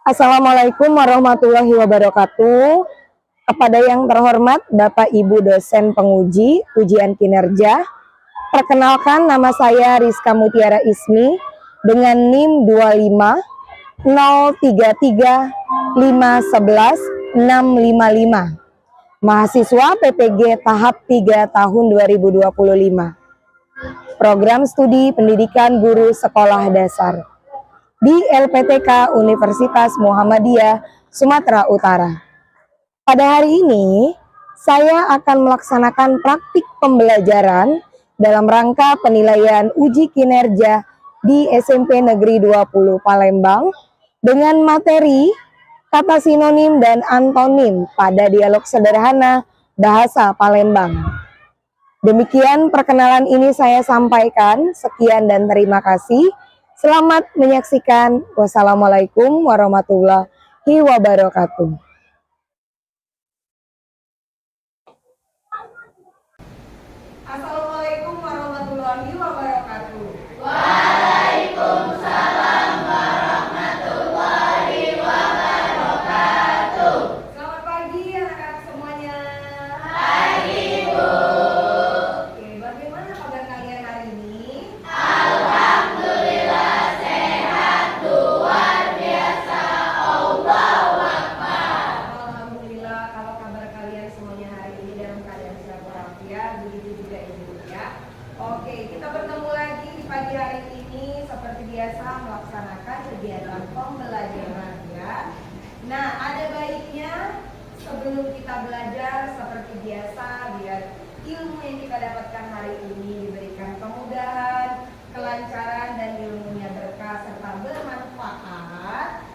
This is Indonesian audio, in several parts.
Assalamualaikum warahmatullahi wabarakatuh. Kepada yang terhormat Bapak Ibu dosen penguji ujian kinerja, perkenalkan nama saya Rizka Mutiara Ismi dengan NIM 25 033 511 655, mahasiswa PPG tahap 3 tahun 2025, program studi pendidikan guru sekolah dasar di LPTK Universitas Muhammadiyah Sumatera Utara. Pada hari ini, saya akan melaksanakan praktik pembelajaran dalam rangka penilaian uji kinerja di SMP Negeri 20 Palembang dengan materi kata sinonim dan antonim pada dialog sederhana bahasa Palembang. Demikian perkenalan ini saya sampaikan. Sekian dan terima kasih. Selamat menyaksikan. Wassalamualaikum warahmatullahi wabarakatuh. Assalamualaikum warahmatullahi wabarakatuh. Waalaikumsalam warahmatullahi wabarakatuh. Selamat pagi anak-anak semuanya. Pagi Bu. Oke, bagaimana kabar kalian hari ini? Alhamdulillah sehat luar biasa. Allahu Akbar. Alhamdulillah kalau kabar kalian semuanya hari ini dalam keadaan sehat walafiat, begitu juga Ibu ya. Oke, kita bertemu lagi di pagi hari ini seperti biasa melaksanakan kegiatan pembelajaran ya. Nah, ada baiknya sebelum kita belajar seperti biasa biar ilmu yang kita dapatkan hari ini diberikan kemudahan, kelancaran dan ilmunya berkah serta bermanfaat.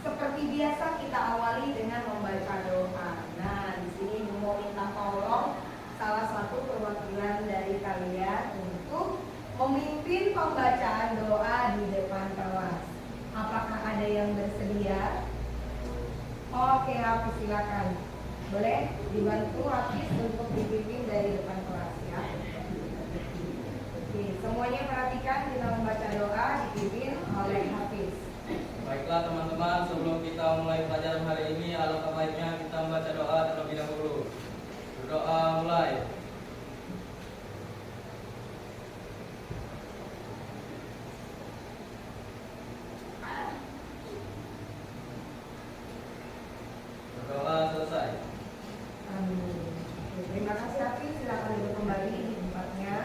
Seperti biasa kita awali dengan membaca doa. Nah, di sini Ibu mau minta tolong salah satu perwakilan dari kalian untuk memimpin pembacaan doa di depan kelas. Apakah ada yang bersedia? Oke, Hafiz silakan. Boleh dibantu Hafiz untuk dipimpin dari depan kelas ya. Oke, semuanya perhatikan kita membaca doa dipimpin oleh Hafiz. Baiklah teman-teman, sebelum kita mulai pelajaran hari ini, alangkah baiknya kita membaca doa terlebih dahulu. Berdoa mulai. Berdoa selesai. Amin. Oke, terima kasih Hafiz, silakan duduk kembali di tempatnya.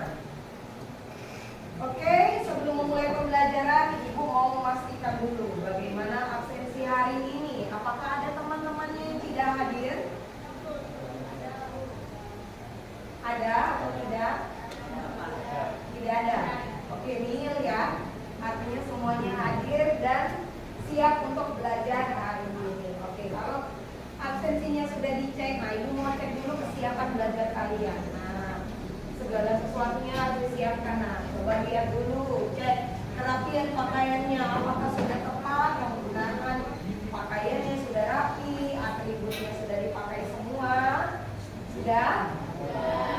Oke, sebelum memulai pembelajaran, Ibu mau memastikan dulu bagaimana absensi hari ini. Apakah ada teman-temannya yang tidak hadir? Ada atau tidak? Tidak ada. Oke, nihil ya. Artinya semuanya hadir dan siap untuk belajar hari ini. Oke, kalau absensinya sudah dicek, nah Ibu mau cek dulu kesiapan belajar kalian. Nah, segala sesuatunya harus disiapkan. Nah, coba lihat dulu, cek kerapian pakaiannya, apakah sudah tepat, yang menggunakan pakaiannya sudah rapi, atributnya sudah dipakai semua, sudah?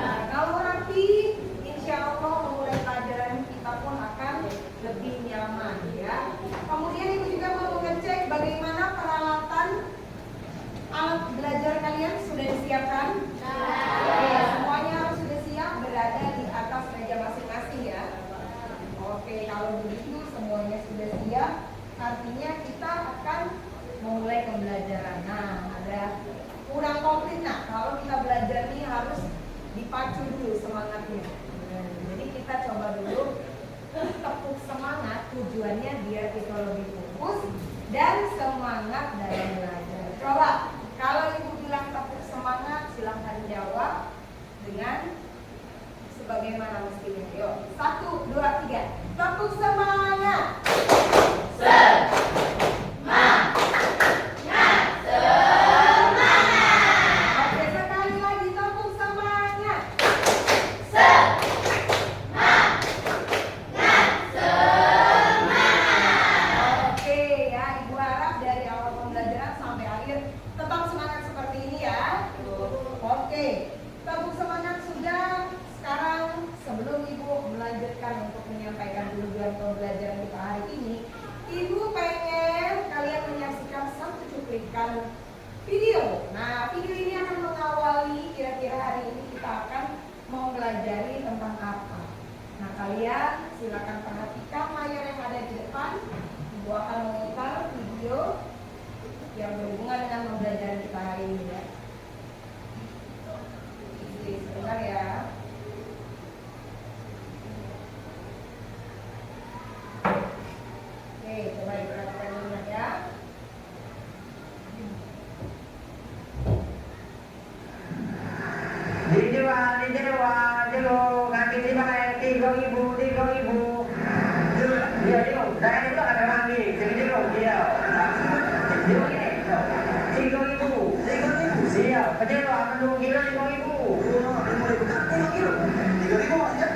Nah, kalau rapi, insya Allah memulai pelajaran kita pun akan lebih nyaman ya. Kemudian Ibu juga mau ngecek bagaimana peralatan alat belajar kalian sudah disiapkan? Oke, semuanya harus sudah siap berada di atas meja masing-masing ya. Oke, kalau begitu semuanya sudah siap, artinya kita akan memulai pembelajaran. Nah, ada kurang komplit. Nah, kalau kita belajar nih harus dipacu dulu semangatnya. Nah, jadi kita coba dulu tepuk semangat, tujuannya biar kita lebih fokus dan semangat dalam belajar. Coba, kalau Ibu bilang tepuk semangat, silahkan jawab dengan sebagaimana mestinya. Yuk, 1, 2, 3. Tepuk semangat. Oke, sekali lagi tepuk semangat. Oke ya, Ibu harap dari awal pembelajaran memberikan video. Nah, video ini akan mengawali kira-kira hari ini kita akan mempelajari tentang apa. Nah, kalian silakan perhatikan layar yang ada di depan. Ibu akan memutar video yang berhubungan dengan pembelajaran kita hari ini ya. Oke, sebentar ya. Oke, coba diperhatikan dulu ya. Di dewa, kaki 3.000. Dia, saya itu ada mandi, jadi dia. Dia 3.000, siap. Penyewa menunggu 5.000. 3.000 aja.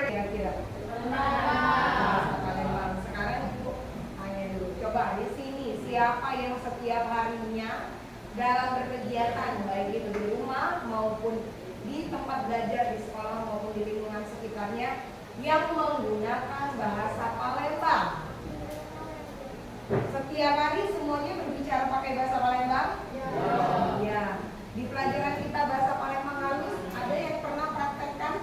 Kira-kira. Palembang. Sekarang Ibu tanya dulu. Coba di sini siapa yang setiap harinya dalam berkegiatan baik itu di rumah maupun di tempat belajar di sekolah maupun di lingkungan sekitarnya yang menggunakan bahasa Palembang. Setiap hari semuanya berbicara pakai bahasa Palembang? Ya. Di pelajaran kita bahasa Palembang halus ada yang pernah praktekkan?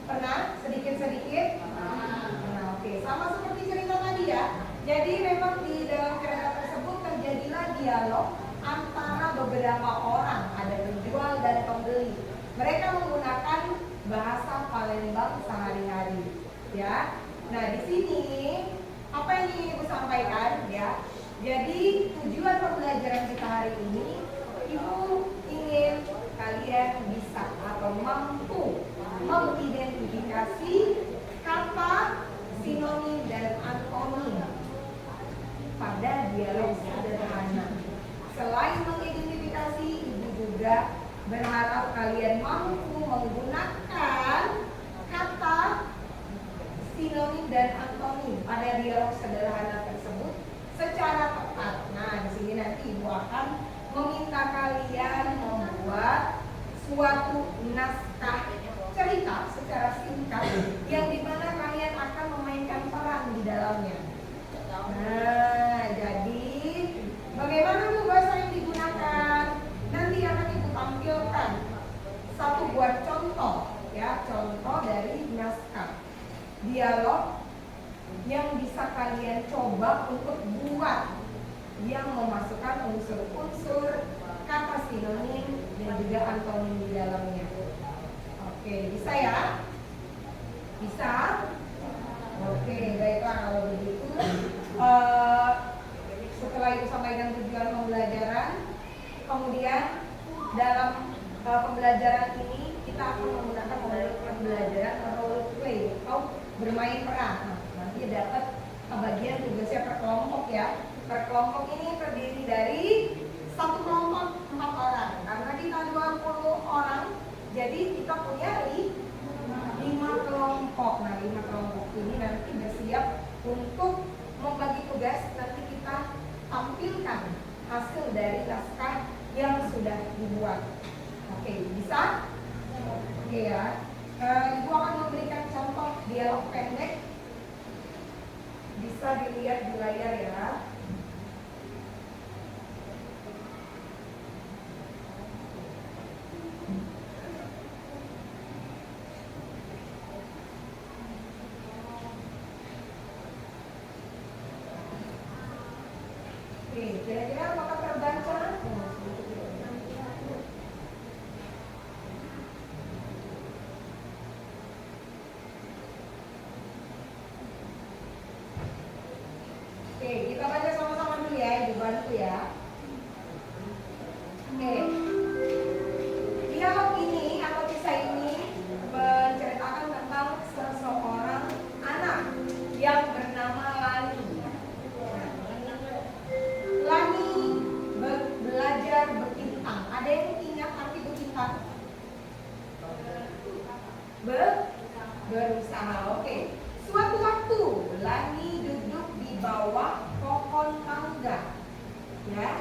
Pernah? Sedikit-sedikit? Nah, oke. Sama seperti cerita tadi ya. Jadi memang di dalam kereta tersebut terjadilah dialog antara beberapa orang, ada penjual dan pembeli. Mereka menggunakan bahasa Palembang sehari-hari, ya. Nah, di sini apa yang ingin Ibu sampaikan, ya? Jadi tujuan pembelajaran kita hari ini, Ibu ingin kalian bisa atau mampu mengidentifikasi kata, sinonim dan antonim pada dialog sederhana. Selain mengidentifikasi, Ibu juga berharap kalian mampu menggunakan kata, sinonim dan antonim pada dialog sederhana tersebut secara tepat. Nah, di sini nanti Ibu akan meminta kalian membuat suatu naskah cerita secara singkat yang dimana kalian akan memainkan peran di dalamnya. Nah, jadi bagaimana Bu bahasa yang digunakan? Nanti akan Ibu tampilkan satu buah contoh, ya, contoh dari naskah dialog yang bisa kalian coba untuk buat yang memasukkan unsur-unsur kata sinonim dan juga antonim di dalamnya. Oke, bisa ya? Bisa? Oke, baiklah kalau begitu. Setelah Ibu sampaikan tujuan pembelajaran, kemudian dalam pembelajaran ini kita akan menggunakan pembelajaran role play atau bermain peran. Nah, nanti dapat bagian tugasnya per kelompok ya. Per kelompok ini terdiri dari satu kelompok 4 orang. Karena kita 20 orang, jadi kita punya 5 kelompok. Nah, 5 kelompok ini nanti bersiap untuk membagi tugas. Nanti kita tampilkan hasil dari naskah yang sudah dibuat. Oke, bisa? Oke ya. Ibu akan memberikan contoh dialog pendek. Bisa dilihat di layar ya. Oke, kira-kira apakah terbaca? Oke, kita baca sama-sama dulu ya, Ibu bantu ya. Oke. Dialog ini atau kisah ini menceritakan tentang seseorang anak yang bernama Lani. Lani belajar berkintang. Ada yang ingat arti berkintang? Berusaha. Oke. Suatu waktu Lani duduk di bawah pohon mangga, ya,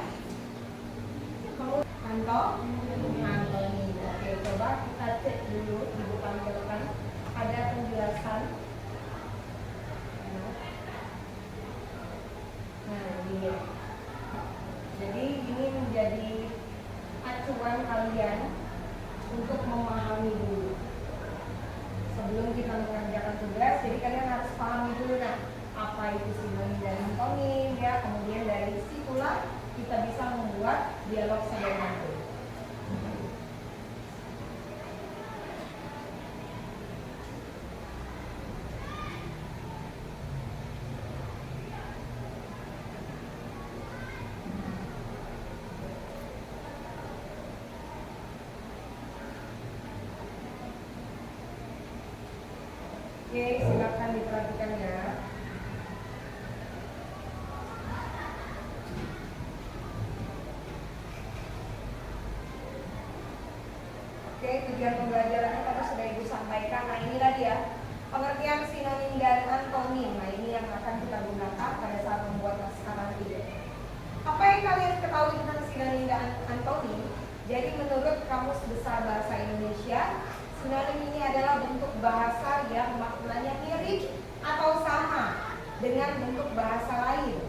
Kamus Besar Bahasa Indonesia, sinonim ini adalah bentuk bahasa yang maknanya mirip atau sama dengan bentuk bahasa lain.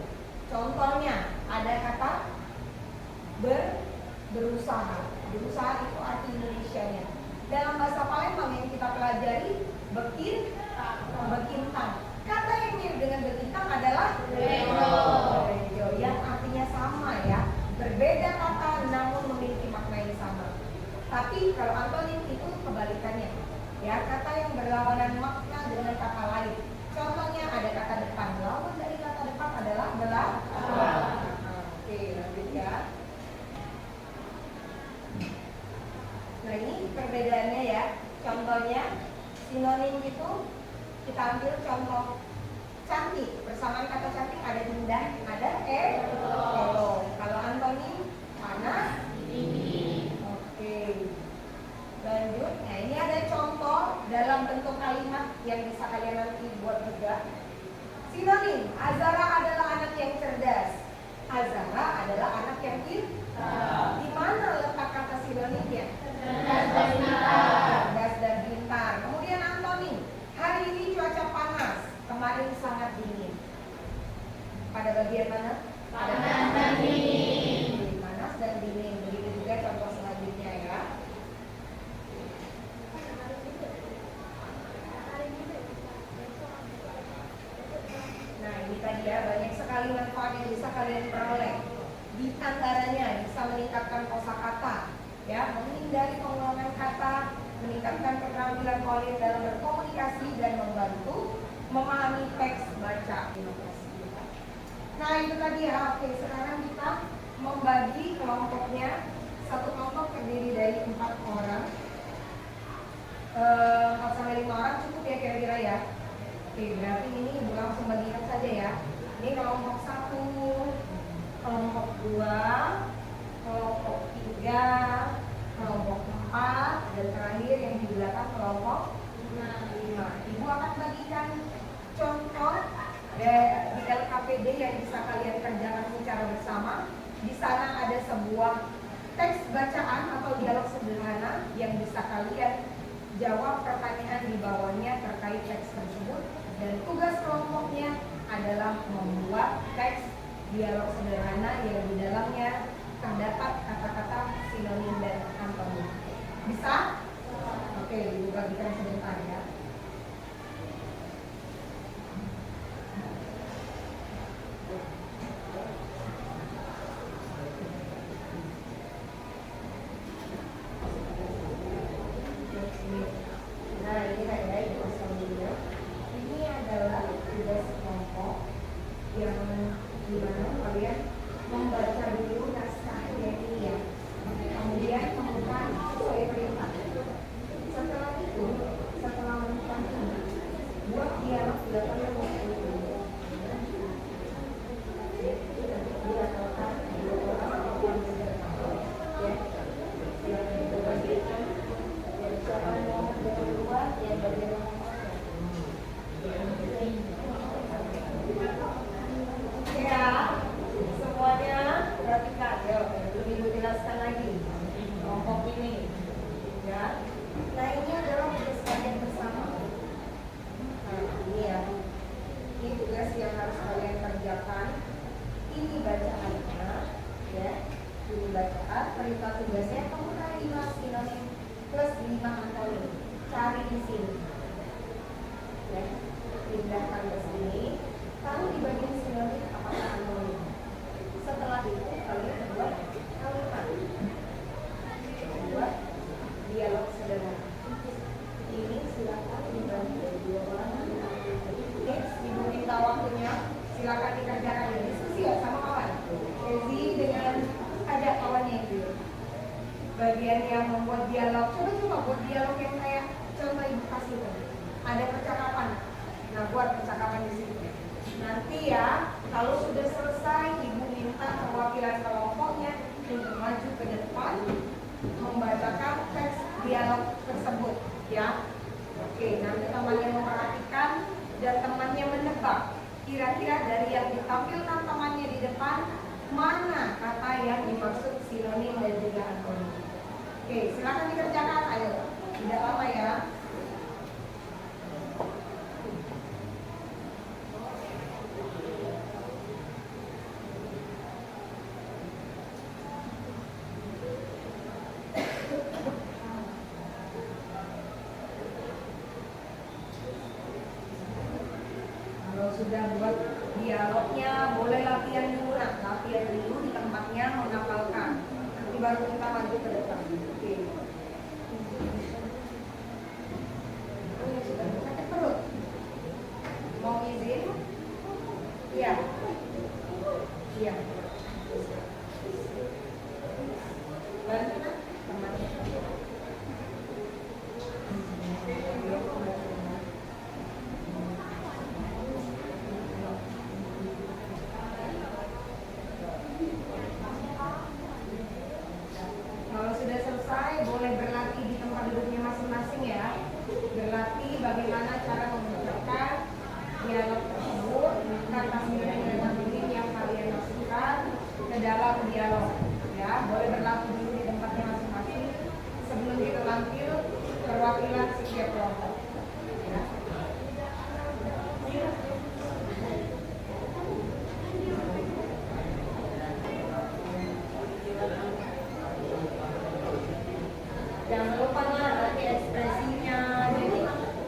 Contohnya, ada kata berusaha. Berusaha itu arti Indonesianya. Dalam bahasa Palembang yang kita pelajari, bekintang. Kata yang mirip dengan bekintang adalah bejo, yang artinya sama ya. Berbeda kata namun memiliki makna yang sama. Tapi kalau antonim itu kebalikannya. Ya, kata yang berlawanan makna dengan kata lain. Contohnya ada kata depan. Lawan dari kata depan adalah belakang. Oke, lanjut ya. Nah, ini perbedaannya ya. Contohnya sinonim itu kita ambil contoh cantik. Persamaan kata cantik ada indah, ada elok. Kalau antonim panas, dingin. Oke. Lanjut. Nah, ini ada contoh dalam bentuk kalimat yang bisa kalian nanti buat juga. Sinonim, Azara adalah anak yang cerdas. Azara adalah anak yang pintar. Di mana letak kata sinonimnya? Cerdas dan pintar. Kemudian antonim, hari ini cuaca panas, kemarin sangat dingin. Pada bagian mana? Panas dan dingin. Panas dan dingin. Begitu juga contoh selanjutnya ya. Nah, ini tadi ya, banyak sekali manfaat yang bisa kalian peroleh. Di antaranya bisa meningkatkan kosakata, ya, menghindari pengulangan kata, meningkatkan keterampilan kalian dalam berkomunikasi dan membantu memahami teks baca. Nah, itu tadi ya. Oke, sekarang kita membagi kelompoknya. Satu kelompok terdiri dari 4 orang. 4 sampai 5 orang cukup ya kira-kira ya. Oke, berarti ini ibu langsung bagikan saja ya. Ini kelompok 1, kelompok 2, kelompok 3, kelompok 4, dan terakhir yang di belakang kelompok 5. Ibu akan bagikan contoh di LKPD yang bisa kalian kerjakan secara bersama. Di sana ada sebuah teks bacaan atau dialog sederhana yang bisa kalian jawab pertanyaan di bawahnya terkait teks tersebut. Dan tugas kelompoknya adalah membuat teks dialog sederhana yang di dalamnya terdapat kata-kata sinonim dan antonim. Bisa? Oke, ibu bagikan sebentar ya. Nah, ini ada ibu selanjutnya. Ini adalah tugas kelompok yang dimana kalian membaca dulu naskah yang ini ya. Kemudian menemukan sesuai perintah. Setelah itu, setelah menemukan ini, buat dialog 80 semuanya perhatikan ya, lebih dijelaskan lagi kelompok ini ya. Nah, ini adalah tugas kalian bersama. Nah, ini ya, ini tugas yang harus kalian kerjakan. Ini bacaannya ya, ini bacaan. Perintah tugasnya temukan 5 sinonim plus 5 antonim. Cari di sini ya, pindahkan ke sini. Lalu di bagian sinonim apakah antonim. Setelah itu kalian buat kalimat, buat dialog sederhana. Ini silakan dibagi dari 2 orang. Oke, ibu minta waktunya, silakan dikerjakan ya, diskusi ya sama kawan. Ezi dengan ada kawannya itu. Bagian yang membuat dialog, coba buat dialog yang kayak contoh ibu kasih itu. Ada percakapan. Nah, buat percakapan di sini. Nanti ya, kalau sudah selesai, ibu minta perwakilan kelompoknya untuk maju ke depan membacakan teks dialog tersebut ya. Oke, nanti temannya memperhatikan dan temannya menebak kira-kira dari yang ditampilkan temannya di depan mana kata yang dimaksud sinonim dan juga antonim. Oke, silakan dikerjakan. Ayo, tidak lama ya. Kalau sudah buat dialognya, boleh latihan dulu. Nah, latihan dulu di tempatnya menghafalkan. Nanti baru kita maju ke depan. Oke. Sakit perut. Mau izin? Iya. Iya. Bantu nak? Temannya. Kalau sudah selesai, boleh berlatih di tempat duduknya masing-masing ya. Berlatih bagaimana cara mengucapkan dialog tersebut, kata sinonim yang kalian masukkan ke dalam dialog. Ya, boleh berlatih dulu di tempatnya masing-masing sebelum kita tampil perwakilan setiap kelompok. Ya. Jangan lupa nanti ekspresinya, jadi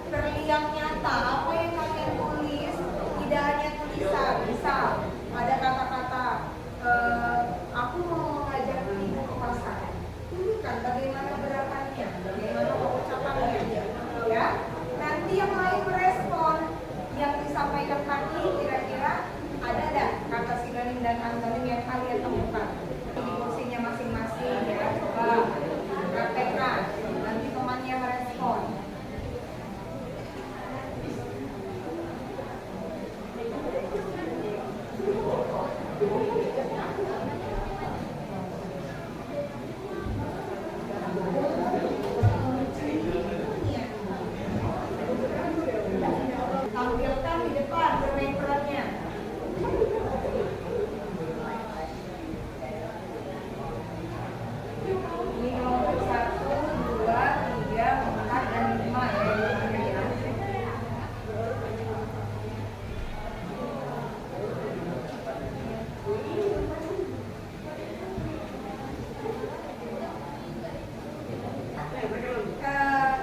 terlihat nyata apa yang kalian tulis, tidak hanya tulisan. Misal ada kata-kata aku mau mengajak ibu ke pasar, tunjukkan bagaimana gerakannya, bagaimana pengucapannya, ya. Nanti yang lain merespon yang disampaikan tadi, kira-kira ada kata sinonim dan antonim yang kalian temukan di kursinya masing-masing, ya. Coba praktekkan, nanti temannya merespon. Tampilkan di depan bermain perannya. Ini kelompok 1, 2, 3, 4, dan 5 ya.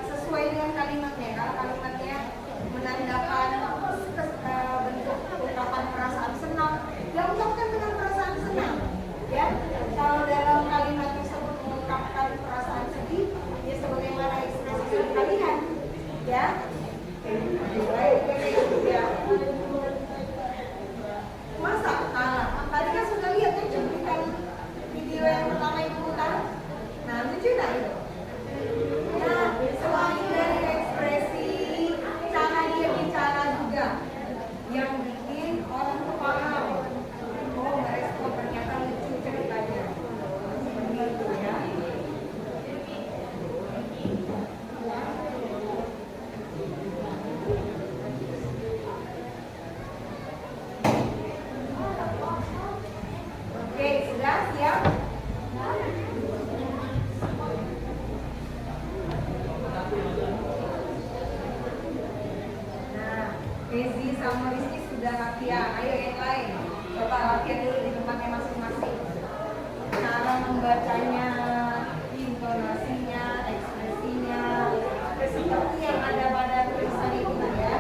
Sesuai dengan kalimatnya, kalau kalimatnya menandakan bentuk ungkapan perasaan senang, ya ungkapkan dengan perasaan senang, ya. Kalau dalam kalimat tersebut mengungkapkan perasaan sedih, ya sebagaimana ekspresi kalian, ya. Baik, ya. Masa kalah? Tadi kan sudah lihat kan cuplikan video yang pertama itu putar. Nah, lucu nggak itu? Nah, selain dari ekspresi, cara dia bicara juga yang bikin orang tuh paham. Oh, merespon ternyata lucu ceritanya. Seperti itu ya. Oke, sudah siap? Nah, Ezi sama Rizky sudah latihan. Ayo yang lain, coba latihan dulu di tempatnya masing-masing. Cara membacanya, intonasinya, ekspresinya, seperti yang ada pada tulisan itu ya.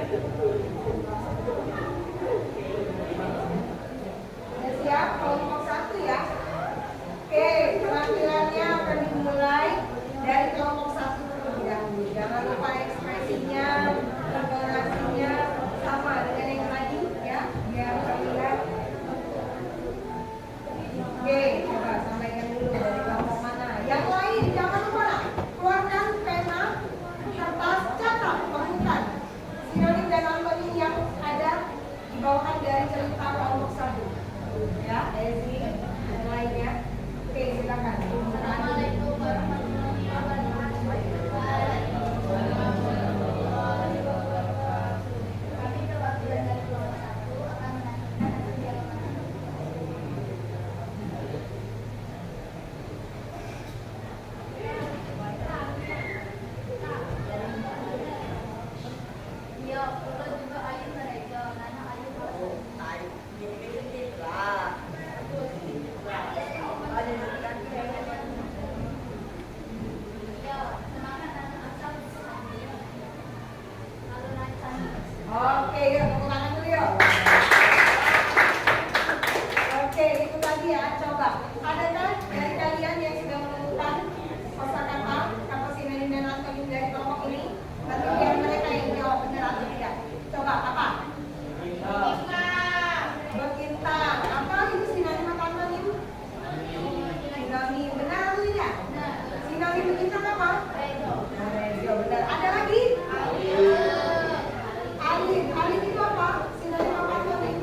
Sudah siap? Kelompok 1 ya. Oke, penampilannya akan dimulai dari kelompok 1 terlebih dahulu. Jangan lupa ekspresinya, intonasinya sama dengan yang tadi ya, biar terlihat. Oke, coba sampaikan dulu dari kelompok mana. Yang lain jangan lupa keluarkan pena, kertas, catat, temukan sinonim dan antonim yang ada dibawakan dari cerita kelompok 1. Ya, Ezi dan lainnya. Oke, silakan. Assalamualaikum warahmatullahi wabarakatuh. Kami perwakilan dari kelompok 1 akan menanyakan hasil dialog anak. Iya, ulo juga ayu mereka, nana ayu bosan. Iya, semangat nana asal sandi. Lalu lancar. Oke, yuk tepuk tangan dulu yuk. Oke, itu tadi ya. Coba, adakah dari kalian yang sudah menemukan kosakata, kata sinonim dan antonim dari kelompok ini? Nanti biar mereka yang jawab benar atau tidak. Coba, apa? Berkintang. Apa itu sinonim atau antonim? Sinonim. Benar atau tidak? Sinonim berkintang apa? Rejo, benar. Ada lagi? Alif. Alif itu apa? Sinonim apa antonim?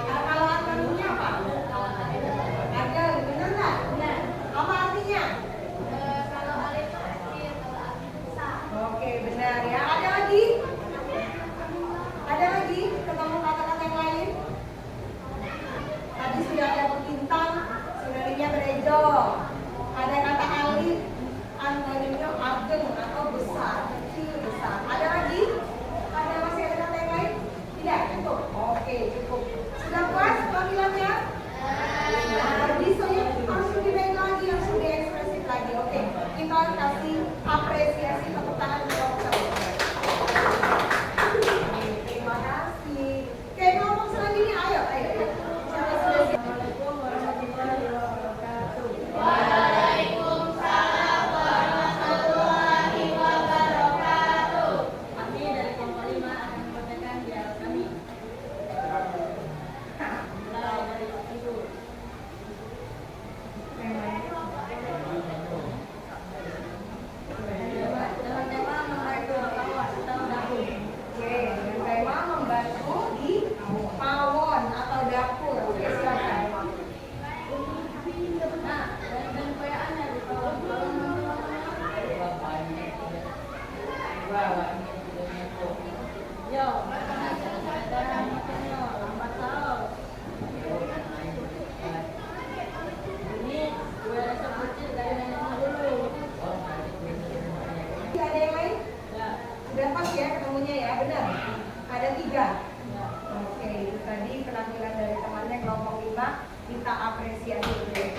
Kalau antonimnya apa? Ada. Benar nggak? Apa artinya? Kalau alif kecil, kalau alif besar. Oke, benar ya. Ada lagi? Ada lagi? Ketemu kata-kata yang lain? Tadi sudah ada berkintang, sinonimnya berejo. Ada kata alif, antonimnya ageng atau besar, kecil, besar. Ada lagi? Ada masih ada kata yang lain? Tidak, cukup. Oke, cukup. Sudah puas panggilannya? Nah, bisa ya, langsung dimain lagi, langsung diekspresif lagi. Oke, kita kasih apresiasi tepuk tangan untuk kelompok 1. Terima kasih. Oke, kelompok selanjutnya, ayo. Siapa sudah siap? Assalamualaikum warahmatullahi wabarakatuh. Waalaikumsalam warahmatullahi wabarakatuh. Kami dari kelompok 5 akan membacakan dialog kami. Mulai dari Ibu. Dengan tema membantu atau dapur. Oke, dengan tema membantu di pawon atau dapur. Oke, silakan. Nah, dan kayaannya di pawon. Yo, lambat tahu. Ini gue rasa kecil dari neneknya dulu. Ada yang lain? Sudah pas ya ketemunya ya, benar? Ada 3. Oke, itu tadi penampilan dari temannya kelompok 5. Kita apresiasi dulu.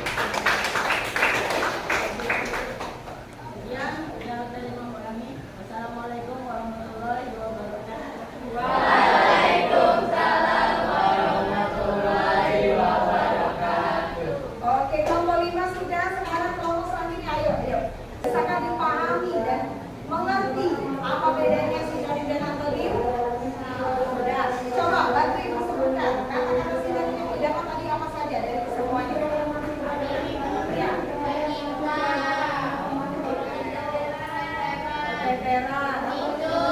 Yang jawab dari kelompok kami. Assalamualaikum warahmatullahi wabarakatuh. Waalaikumsalam warahmatullahi wabarakatuh. Oke, kelompok 5 sudah. Sekarang kelompok selanjutnya, ayo. Misalkan dipahami dan mengerti apa bedanya sinonim dan antonim. Sudah. Coba bantu ibu sebutkan kata-kata sinonim yang didapat tadi apa saja dari semuanya. Ya. Veteran. Indo.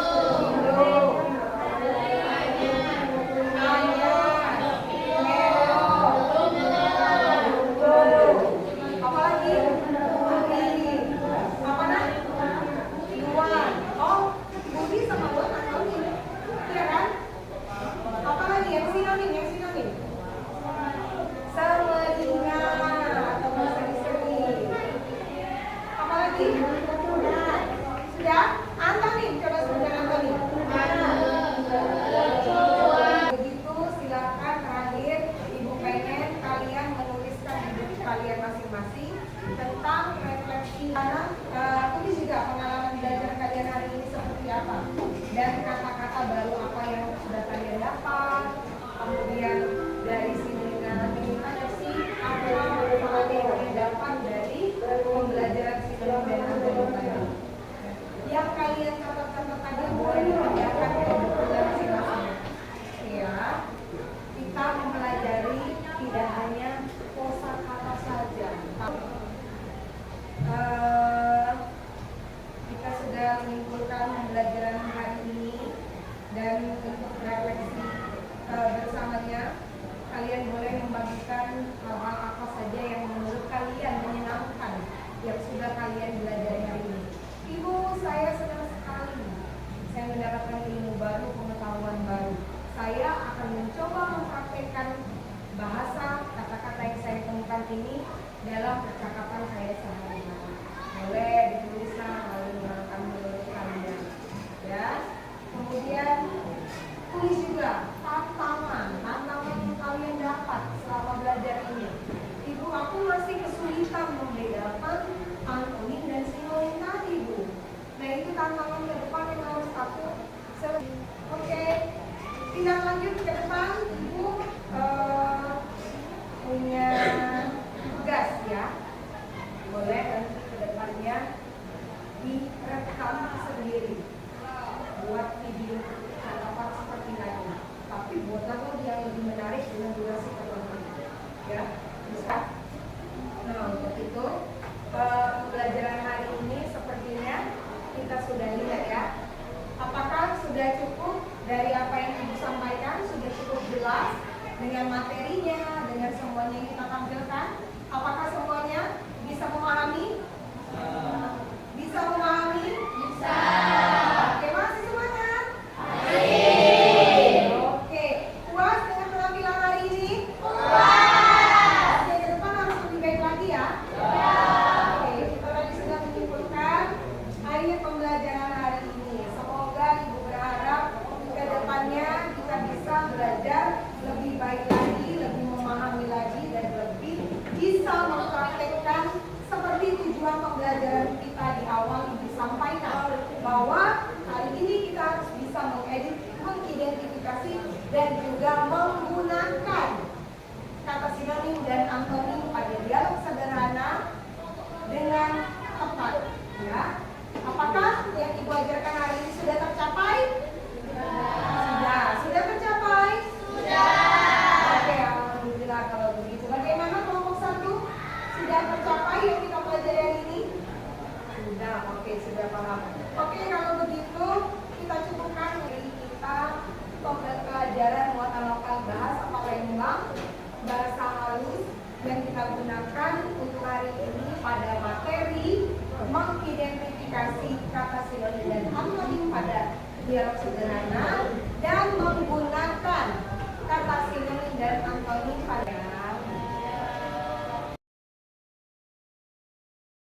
Apalagi? Apa nak? Luan. Oh, Budi sama Luan antonim. Iya kan? Apalagi yang sinonim? Semelinga atau berseri-seri. Apalagi? Sudah? Antonim, coba sebutkan antonim. Begitu, silakan terakhir Ibu pengen kalian menuliskan di buku kalian masing-masing tentang refleksi. Tulis juga pengalaman belajar kalian hari ini seperti apa. dan kata-kata baru apa yang sudah kalian dapat. Kemudian dari sini nanti ada sih apa manfaat yang kalian dapat dari pembelajaran sinonим dan antonim tadi. Yang kalian catat-catat tadi boleh dikerjakan di bukunya masing-masing. Ya, kita mempelajari tidak hanya kosakata saja. Kita sudah menyimpulkan pembelajaran hari ini dan untuk refleksi bersamanya, kalian boleh membagikan hal-hal apa saja yang menurut kalian menyenangkan yang sudah kalian belajar hari ini. Ibu, saya senang sekali. Saya mendapatkan ilmu baru, pengetahuan baru. Saya akan mencoba mempraktekkan bahasa kata-kata yang saya temukan ini dalam percakapan saya sehari-hari. Boleh dituliskan hal yang akan menurut kalian. Ya. Kemudian tulis juga tantangan yang kalian dapat selama belajar ini. Ibu, aku masih kesulitan membedakan antonim dan sinonim tadi, Bu. Nah, itu tantangan ke depan yang harus aku Oke. Tidak lanjut ke depan, Ibu punya tugas ya. Boleh nanti ke depannya direkam sendiri. Buat video catatan seperti tadi. Tapi buatlah yang lebih menarik dengan durasi tertentu. Ya, bisa. Nah, untuk itu pembelajaran hari ini sepertinya kita sudah lihat ya. Apakah sudah cukup dari apa yang Ibu sampaikan? Sudah cukup jelas dengan materinya, dengan semuanya yang kita tampilkan? Apakah semuanya bisa memahami? Bisa memahami? Bisa. Oke, masih semangat? Oke, puas dengan penampilan hari ini? Puas. Oke, ke depan harus lebih baik lagi ya? Oke, kita tadi sudah menyimpulkan akhir pembelajaran hari ini. Semoga Ibu berharap ke depannya kita bisa belajar lebih baik lagi, lebih memahami lagi, dan lebih bisa mempraktekkan seperti tujuan pembelajaran kita di awal Ibu sampaikan bahwa hari ini kita harus bisa mengedit, mengidentifikasi, dan juga menggunakan kata sinonim dan antonim pada dialog sederhana dengan tepat. Ya, apakah yang Ibu ajarkan hari ini sudah tercapai? Sudah tercapai? Oke, alhamdulillah kalau begitu. Bagaimana kelompok 1? Sudah tercapai yang kita pelajari hari ini? Sudah, oke, sudah paham. Oke, kalau begitu kita cukupkan dari kita pembelajaran muatan lokal bahasa Palembang, bahasa halus yang kita gunakan untuk hari ini pada materi mengidentifikasi kata sinonim dan antonim pada dialog sederhana dan menggunakan